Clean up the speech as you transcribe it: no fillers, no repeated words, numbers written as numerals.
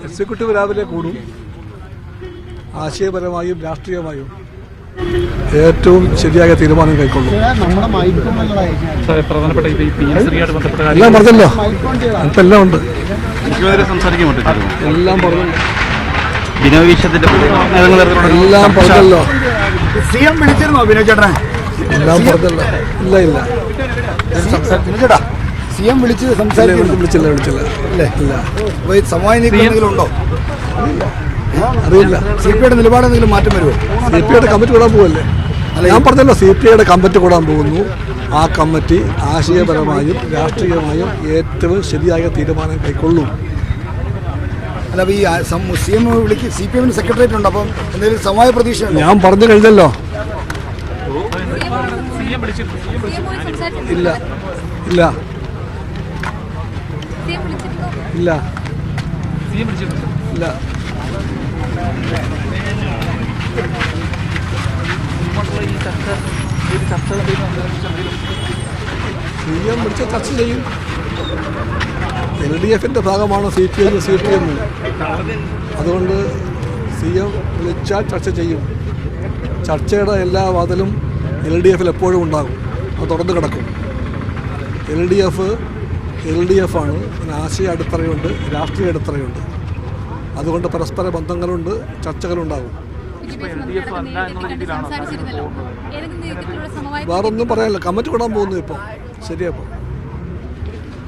Executive രാവിലെ കൂടും. ആശയപരമായും രാഷ്ട്രീയമായും ഏറ്റവും ശരിയായ തീരുമാനം കൈക്കൊള്ളും. എല്ലാം പറഞ്ഞല്ലോ, എല്ലാം ഉണ്ട്, എല്ലാം പറഞ്ഞു, എല്ലാം പറഞ്ഞല്ലോ, സിഎം വിളിച്ചിരുന്നോ ബിനോയ് ചേട്ടനെ? എല്ലാം പറഞ്ഞല്ലോ. ഇല്ല ഇല്ല, ചേട്ടാ സിഎം വിളിച്ച് സംസാരിക്കുന്നു? വിളിച്ചില്ല അല്ലേ? ഇല്ല. സമവായ നീക്കം എന്തെങ്കിലും ഉണ്ടോ? അറിയില്ല. സിപിഐയുടെ നിലപാട് എന്തെങ്കിലും മാറ്റം വരുമോ? സിപിഐയുടെ കമ്മിറ്റി കൂടാൻ പോവല്ലേ? ഞാൻ പറഞ്ഞല്ലോ, സിപിഐയുടെ കമ്മിറ്റി കൂടാൻ പോകുന്നു. ആ കമ്മിറ്റി ആശയപരമായും രാഷ്ട്രീയമായും ഏറ്റവും ശരിയായ തീരുമാനം കൈക്കൊള്ളും. അല്ല, ഈ സിഎം വിളിക്ക് സിപിഎമ്മിന് സെക്രട്ടേറിയറ്റ് ഉണ്ട്, അപ്പം എന്തെങ്കിലും സമവായ പ്രതീക്ഷ? ഞാൻ പറഞ്ഞു കഴിഞ്ഞല്ലോ. ഇല്ല ഇല്ല ഇല്ല ഇല്ല. സിഎം വിളിച്ച ചർച്ച ചെയ്യും. LDFിന്റെ ഭാഗമാണ് CPI CPM. അതുകൊണ്ട് സിഎം വിളിച്ചാൽ ചർച്ച ചെയ്യും. ചർച്ചയുടെ എല്ലാ വാതിലും LDFിൽ എപ്പോഴും ഉണ്ടാകും. അത് തുറന്നു കിടക്കും. LDF ആണ്. ആശയ അടിത്തറയുണ്ട്, രാഷ്ട്രീയ അടിത്തറയുണ്ട്. അതുകൊണ്ട് പരസ്പര ബന്ധങ്ങളുണ്ട്, ചർച്ചകളുണ്ടാകും. വേറൊന്നും പറയാനില്ല. കമ്മിറ്റി കൂടാൻ പോകുന്നു ഇപ്പോൾ. ശരിയപ്പോൾ